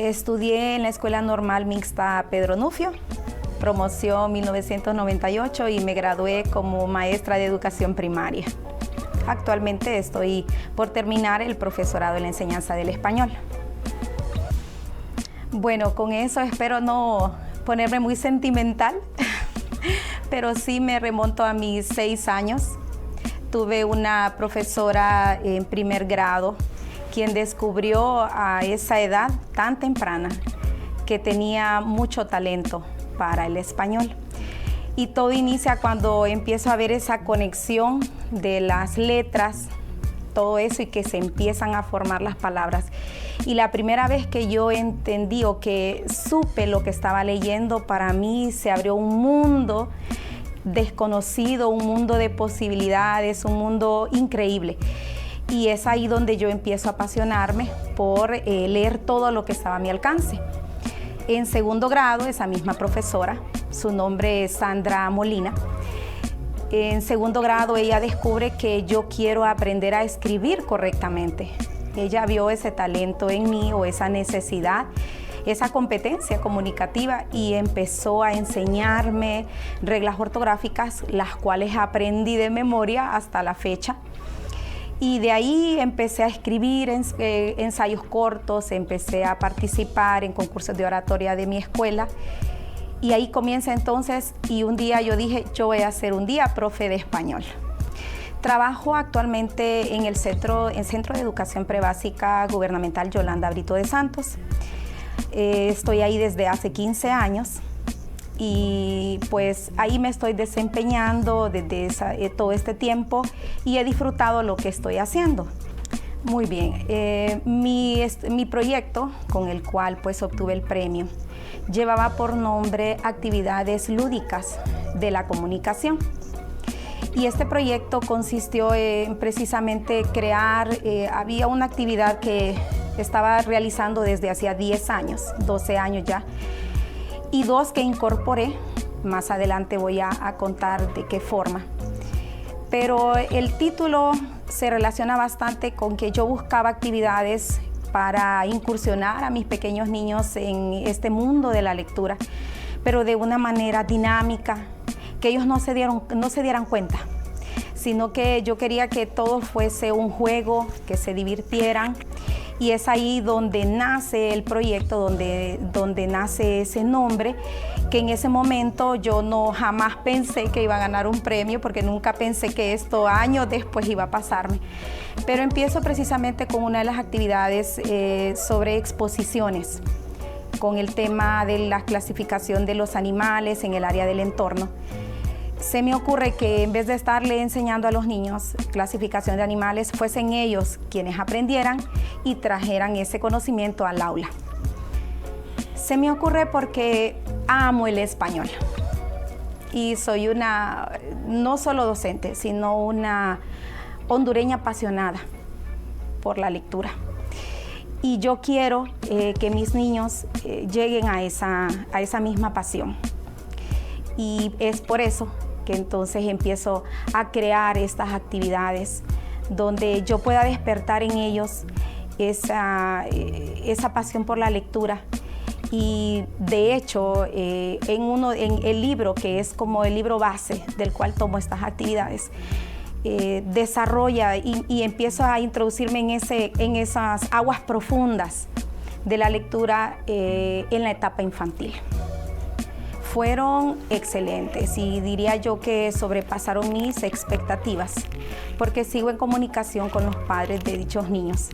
Estudié en la Escuela Normal Mixta Pedro Nufio, promoción 1998, y me gradué como maestra de educación primaria. Actualmente estoy por terminar el profesorado en la enseñanza del español. Bueno, con eso espero no ponerme muy sentimental, pero sí me remonto a mis 6 años. Tuve una profesora en primer grado quien descubrió a esa edad tan temprana que tenía mucho talento para el español. Y todo inicia cuando empiezo a ver esa conexión de las letras, todo eso, y que se empiezan a formar las palabras. Y la primera vez que yo entendí o que supe lo que estaba leyendo, para mí se abrió un mundo desconocido, un mundo de posibilidades, un mundo increíble. Y es ahí donde yo empiezo a apasionarme por leer todo lo que estaba a mi alcance. En segundo grado, esa misma profesora, su nombre es Sandra Molina, en segundo grado ella descubre que yo quiero aprender a escribir correctamente. Ella vio ese talento en mí, o esa necesidad, esa competencia comunicativa, y empezó a enseñarme reglas ortográficas, las cuales aprendí de memoria hasta la fecha. Y de ahí empecé a escribir ensayos cortos, empecé a participar en concursos de oratoria de mi escuela. Y ahí comienza entonces, y un día yo dije, yo voy a ser un día profe de español. Trabajo actualmente en el Centro de Educación Prebásica Gubernamental Yolanda Brito de Santos. Estoy ahí desde hace 15 años. Y pues ahí me estoy desempeñando desde todo este tiempo, y he disfrutado lo que estoy haciendo. Muy bien, mi proyecto con el cual pues obtuve el premio llevaba por nombre Actividades Lúdicas de la Comunicación. Y este proyecto consistió en precisamente crear, había una actividad que estaba realizando desde hacía 10 años, 12 años ya, y 2 que incorporé. Más adelante voy a contar de qué forma. Pero el título se relaciona bastante con que yo buscaba actividades para incursionar a mis pequeños niños en este mundo de la lectura, pero de una manera dinámica, que ellos no se dieran cuenta, sino que yo quería que todo fuese un juego, que se divirtieran. Y es ahí donde nace el proyecto, donde nace ese nombre, que en ese momento yo jamás pensé que iba a ganar un premio, porque nunca pensé que esto años después iba a pasarme. Pero empiezo precisamente con una de las actividades sobre exposiciones, con el tema de la clasificación de los animales en el área del entorno. Se me ocurre que en vez de estarle enseñando a los niños clasificación de animales, fuesen ellos quienes aprendieran y trajeran ese conocimiento al aula. Se me ocurre porque amo el español y soy no solo docente, sino una hondureña apasionada por la lectura. Y yo quiero que mis niños lleguen a esa misma pasión. Y es por eso que entonces empiezo a crear estas actividades donde yo pueda despertar en ellos esa pasión por la lectura. Y de hecho, en el libro, que es como el libro base del cual tomo estas actividades, desarrolla y empiezo a introducirme en esas aguas profundas de la lectura en la etapa infantil. Fueron excelentes y diría yo que sobrepasaron mis expectativas, porque sigo en comunicación con los padres de dichos niños.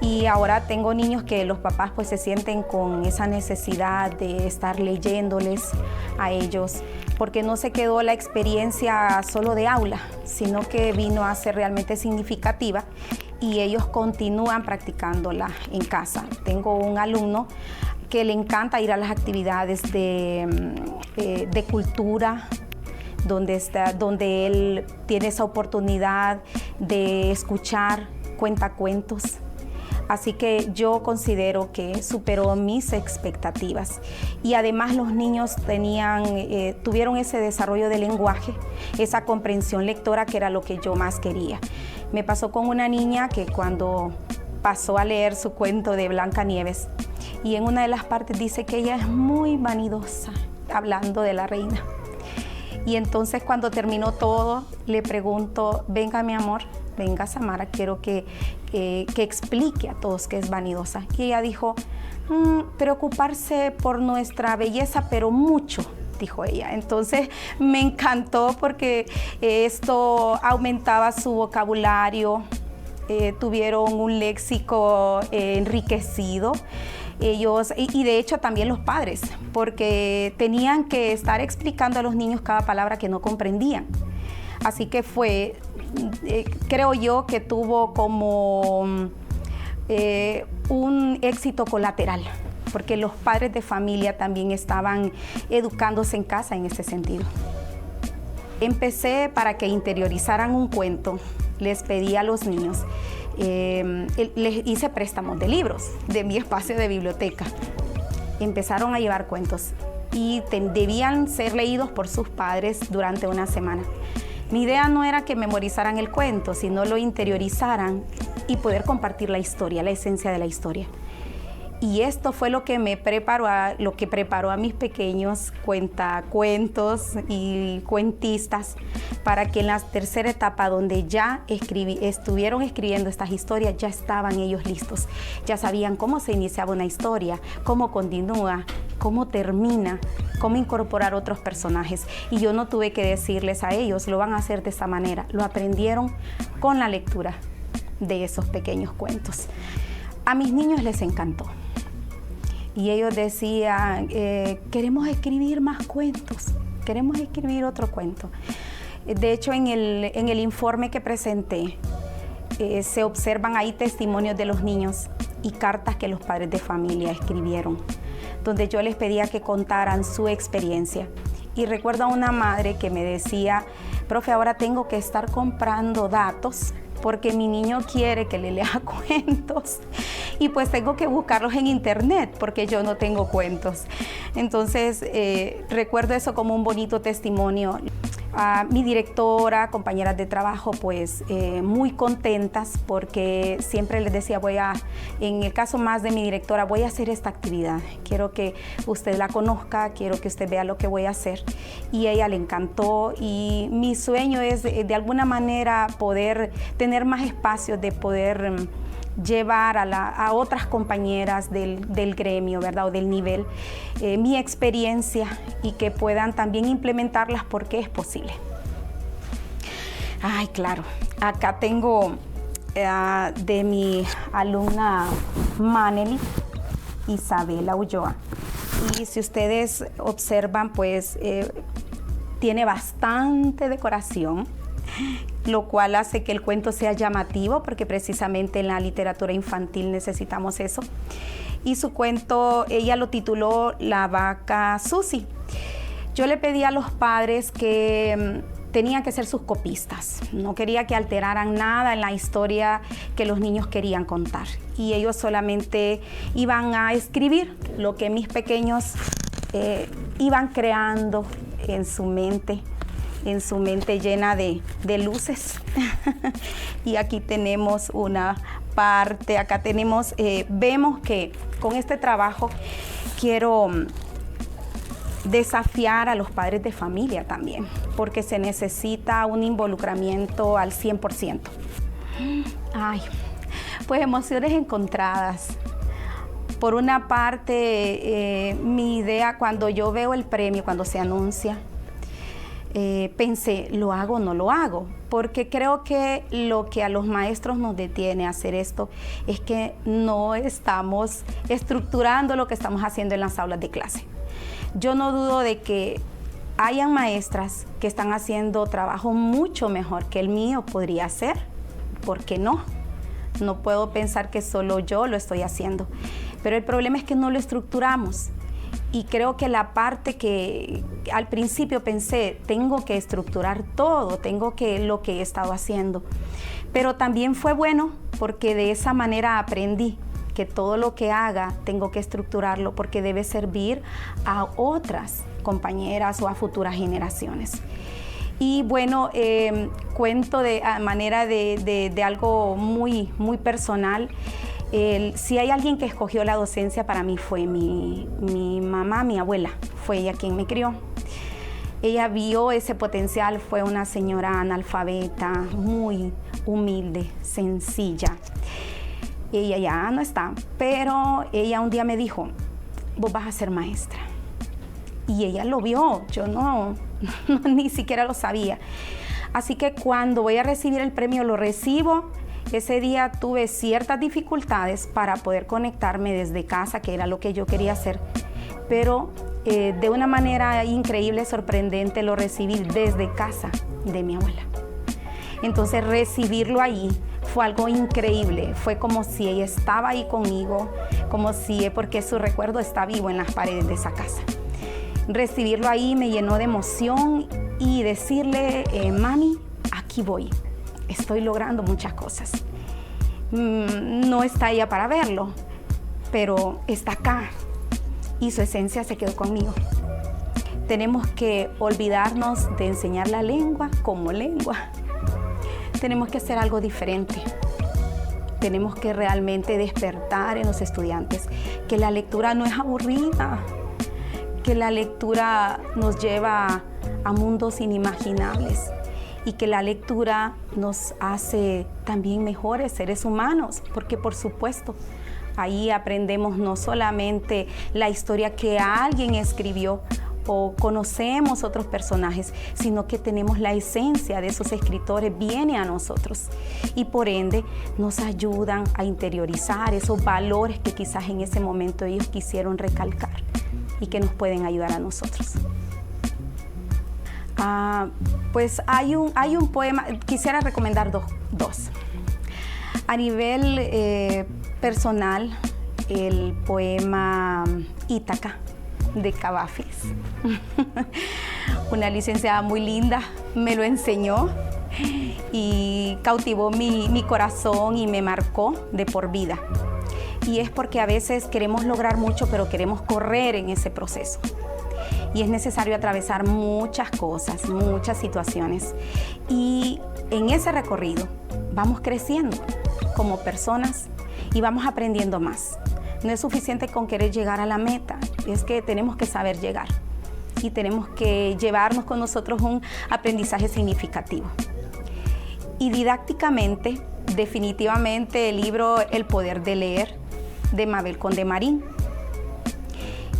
Y ahora tengo niños que los papás pues se sienten con esa necesidad de estar leyéndoles a ellos, porque no se quedó la experiencia solo de aula, sino que vino a ser realmente significativa, y ellos continúan practicándola en casa. Tengo un alumno que le encanta ir a las actividades de cultura, donde él tiene esa oportunidad de escuchar cuentacuentos. Así que yo considero que superó mis expectativas. Y además los niños tuvieron ese desarrollo del lenguaje, esa comprensión lectora, que era lo que yo más quería. Me pasó con una niña que cuando pasó a leer su cuento de Blancanieves, y en una de las partes dice que ella es muy vanidosa, hablando de la reina. Y entonces cuando terminó todo, le pregunto, venga mi amor, venga Samara, quiero que explique a todos que es vanidosa. Y ella dijo, preocuparse por nuestra belleza, pero mucho, dijo ella. Entonces me encantó porque esto aumentaba su vocabulario, tuvieron un léxico enriquecido. Ellos, y de hecho también los padres, porque tenían que estar explicando a los niños cada palabra que no comprendían. Así que fue, creo yo que tuvo como un éxito colateral, porque los padres de familia también estaban educándose en casa en ese sentido. Empecé para que interiorizaran un cuento, les pedí a los niños, les hice préstamos de libros de mi espacio de biblioteca. Empezaron a llevar cuentos y debían ser leídos por sus padres durante una semana. Mi idea no era que memorizaran el cuento, sino lo interiorizaran y poder compartir la historia, la esencia de la historia. Y esto fue lo que me preparó a mis pequeños cuentacuentos y cuentistas para que en la tercera etapa, donde ya estuvieron escribiendo estas historias, ya estaban ellos listos. Ya sabían cómo se iniciaba una historia, cómo continúa, cómo termina, cómo incorporar otros personajes. Y yo no tuve que decirles a ellos, lo van a hacer de esa manera. Lo aprendieron con la lectura de esos pequeños cuentos. A mis niños les encantó. Y ellos decían, queremos escribir más cuentos, queremos escribir otro cuento. De hecho, en el informe que presenté, se observan ahí testimonios de los niños y cartas que los padres de familia escribieron, donde yo les pedía que contaran su experiencia. Y recuerdo a una madre que me decía, profe, ahora tengo que estar comprando datos porque mi niño quiere que le lea cuentos y pues tengo que buscarlos en internet porque yo no tengo cuentos. Entonces recuerdo eso como un bonito testimonio. Mi directora, compañeras de trabajo, pues muy contentas porque siempre les decía, en el caso más de mi directora, voy a hacer esta actividad. Quiero que usted la conozca, quiero que usted vea lo que voy a hacer. Y a ella le encantó y mi sueño es de alguna manera poder tener más espacios de poder llevar a otras compañeras del gremio, ¿verdad? O del nivel, mi experiencia y que puedan también implementarlas porque es posible. Ay, claro, acá tengo de mi alumna Maneli Isabela Ulloa. Y si ustedes observan, pues tiene bastante decoración, lo cual hace que el cuento sea llamativo, porque precisamente en la literatura infantil necesitamos eso. Y su cuento, ella lo tituló La vaca Susi. Yo le pedí a los padres que tenían que ser sus copistas. No quería que alteraran nada en la historia que los niños querían contar. Y ellos solamente iban a escribir lo que mis pequeños iban creando en su mente llena de luces. Y aquí tenemos una parte, acá tenemos, vemos que con este trabajo quiero desafiar a los padres de familia también, porque se necesita un involucramiento al 100%. Ay, pues emociones encontradas. Por una parte, mi idea cuando yo veo el premio, cuando se anuncia, pensé, ¿lo hago o no lo hago? Porque creo que lo que a los maestros nos detiene a hacer esto es que no estamos estructurando lo que estamos haciendo en las aulas de clase. Yo no dudo de que hayan maestras que están haciendo trabajo mucho mejor que el mío podría hacer. ¿Por qué no? No puedo pensar que solo yo lo estoy haciendo. Pero el problema es que no lo estructuramos. Y creo que la parte que al principio pensé, tengo que estructurar todo, lo que he estado haciendo. Pero también fue bueno porque de esa manera aprendí que todo lo que haga tengo que estructurarlo porque debe servir a otras compañeras o a futuras generaciones. Y bueno, cuento a manera de algo muy, muy personal. Si hay alguien que escogió la docencia, para mí fue mi mamá, mi abuela, fue ella quien me crió. Ella vio ese potencial, fue una señora analfabeta, muy humilde, sencilla. Ella ya no está, pero ella un día me dijo, vos vas a ser maestra. Y ella lo vio, yo no ni siquiera lo sabía. Así que cuando voy a recibir el premio, lo recibo. Ese día tuve ciertas dificultades para poder conectarme desde casa, que era lo que yo quería hacer, pero de una manera increíble, sorprendente, lo recibí desde casa de mi abuela. Entonces recibirlo ahí fue algo increíble, fue como si ella estaba ahí conmigo, porque su recuerdo está vivo en las paredes de esa casa. Recibirlo ahí me llenó de emoción y decirle, mami, aquí voy, estoy logrando muchas cosas. No está ella para verlo, pero está acá y su esencia se quedó conmigo. Tenemos que olvidarnos de enseñar la lengua como lengua. Tenemos que hacer algo diferente. Tenemos que realmente despertar en los estudiantes que la lectura no es aburrida, que la lectura nos lleva a mundos inimaginables y que la lectura nos hace también mejores seres humanos, porque por supuesto ahí aprendemos no solamente la historia que alguien escribió o conocemos otros personajes, sino que tenemos la esencia de esos escritores, viene a nosotros y por ende nos ayudan a interiorizar esos valores que quizás en ese momento ellos quisieron recalcar y que nos pueden ayudar a nosotros. Pues hay un poema, quisiera recomendar dos. A nivel personal, el poema Ítaca de Cavafis. Una licenciada muy linda me lo enseñó y cautivó mi corazón y me marcó de por vida. Y es porque a veces queremos lograr mucho, pero queremos correr en ese proceso. Y es necesario atravesar muchas cosas, muchas situaciones. Y en ese recorrido vamos creciendo como personas y vamos aprendiendo más. No es suficiente con querer llegar a la meta, es que tenemos que saber llegar y tenemos que llevarnos con nosotros un aprendizaje significativo. Y didácticamente, definitivamente el libro El poder de leer de Mabel Conde Marín.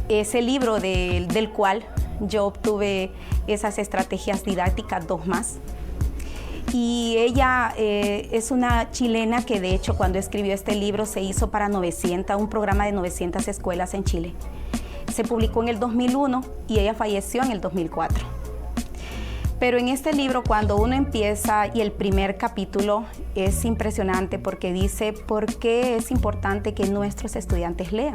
Ese libro del cual yo obtuve esas estrategias didácticas, 2 más. Y ella es una chilena que de hecho cuando escribió este libro se hizo para 900, un programa de 900 escuelas en Chile. Se publicó en el 2001 y ella falleció en el 2004. Pero en este libro cuando uno empieza y el primer capítulo es impresionante porque dice por qué es importante que nuestros estudiantes lean.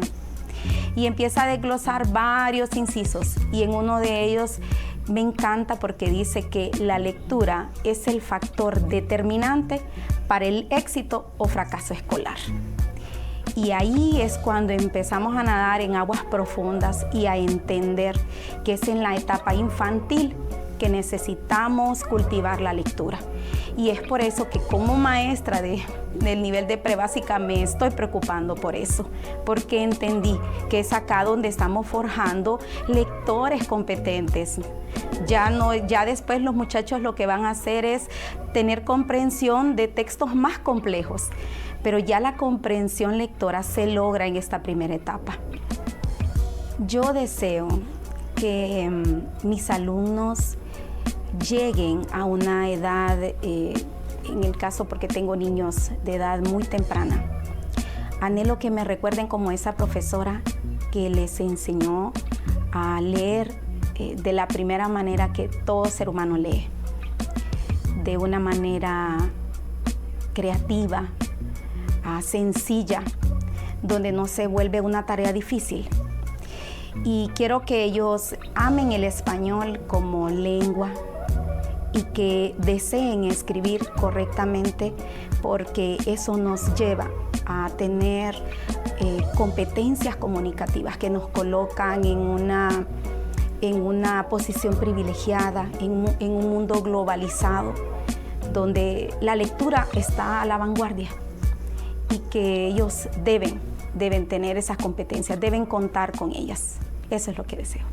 Y empieza a desglosar varios incisos y en uno de ellos me encanta porque dice que la lectura es el factor determinante para el éxito o fracaso escolar. Y ahí es cuando empezamos a nadar en aguas profundas y a entender que es en la etapa infantil que necesitamos cultivar la lectura. Y es por eso que como maestra del nivel de prebásica me estoy preocupando por eso, porque entendí que es acá donde estamos forjando lectores competentes. Ya después los muchachos lo que van a hacer es tener comprensión de textos más complejos, pero ya la comprensión lectora se logra en esta primera etapa. Yo deseo que mis alumnos lleguen a una edad, en el caso porque tengo niños de edad muy temprana, anhelo que me recuerden como esa profesora que les enseñó a leer de la primera manera que todo ser humano lee, de una manera creativa, sencilla, donde no se vuelve una tarea difícil. Y quiero que ellos amen el español como lengua y que deseen escribir correctamente porque eso nos lleva a tener competencias comunicativas que nos colocan en una posición privilegiada, en un mundo globalizado, donde la lectura está a la vanguardia. y que ellos deben tener esas competencias, deben contar con ellas. Eso es lo que deseo.